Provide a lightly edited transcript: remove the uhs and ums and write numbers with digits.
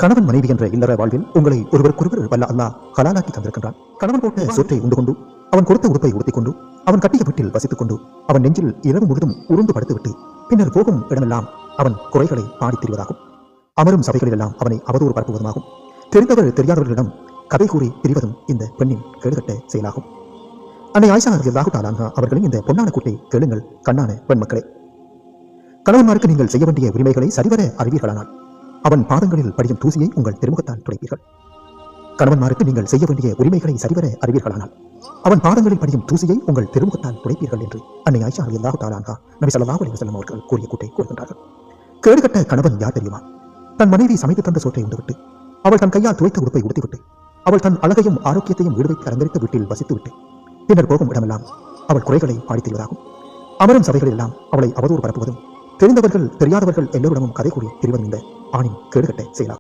கணவன் மனைவி என்ற இல்லற வாழ்வில் உங்களை ஒருவருக்கொருவர் வல்ல அல்லாஹ் ஹலாலாக்கி தந்திருக்கின்றான். கணவன் போட்ட சோற்றை உண்டு கொண்டு, அவன் கொடுத்த உடுப்பை உடுத்திக் கொண்டு, அவன் கட்டிய வீட்டில் வசித்துக் கொண்டு, அவன் நெஞ்சில் இரவு முழுதும் உருண்டு படுத்துவிட்டு பின்னர் போகும் இடமெல்லாம் அவன் குறைகளை பாடித் திரிவதாகும். அமரும் சபைகளிலெல்லாம் அவனை அவதூறு பரப்புவதுமாகும். தெரிந்தவர் தெரியாதவர்களிடம் கதை கூறி திரிவதும் இந்த பெண்ணின் கேடுகட்ட செயலாகும். அன்னை ஆயிஷா ரலியல்லாஹு தஆலா அன்ஹா அவர்களின் இந்த பொன்னான கூட்டை கேளுங்கள் கண்ணான பெண் மக்களே. கணவன்மாருக்கு நீங்கள் செய்ய வேண்டிய உரிமைகளை சரிவர அறிவீர்களானால் அவன் பாதங்களில் படியும் தூசியை உங்கள் திருமுகத்தால் துடைப்பீர்கள். கணவன்மாருக்கு நீங்கள் செய்ய வேண்டிய உரிமைகளை சரிவர அறிவீர்களானால் அவன் பாதங்களில் படியும் தூசியை உங்கள் திருமுகத்தால் துடைப்பீர்கள் என்று அன்னை ஆயிஷா ரலியல்லாஹு தஆலா அன்ஹா நபி ஸல்லல்லாஹு அலைஹி வஸல்லம் அவர்கள் கூறிய கூட்டை கூறுகின்றார்கள். கேடுகட்ட கணவன் யார் தெரியுமா? தன் மனைவி சமைத்து தந்த சோற்றை உண்டுவிட்டு, அவள் தன் கையால் துவைத்த உடுப்பை உடுத்திவிட்டு, அவள் தன் அழகையும் ஆரோக்கியத்தையும் ஈடுவைத்து அலங்கரித்த வீட்டில் வசித்துவிட்டு பின்னர் போகும் இடமெல்லாம் அவள் குறைகளை பாடித் திரிவதாகும். அமரும் சபைகளில் எல்லாம் அவளை அவதூறு பரப்புவதும், தெரிந்தவர்கள் தெரியாதவர்கள் எல்லோரிடமும் கதை கூறி திரிவதும் இந்த ஆணின் கேடுகட்ட செயலாகும்.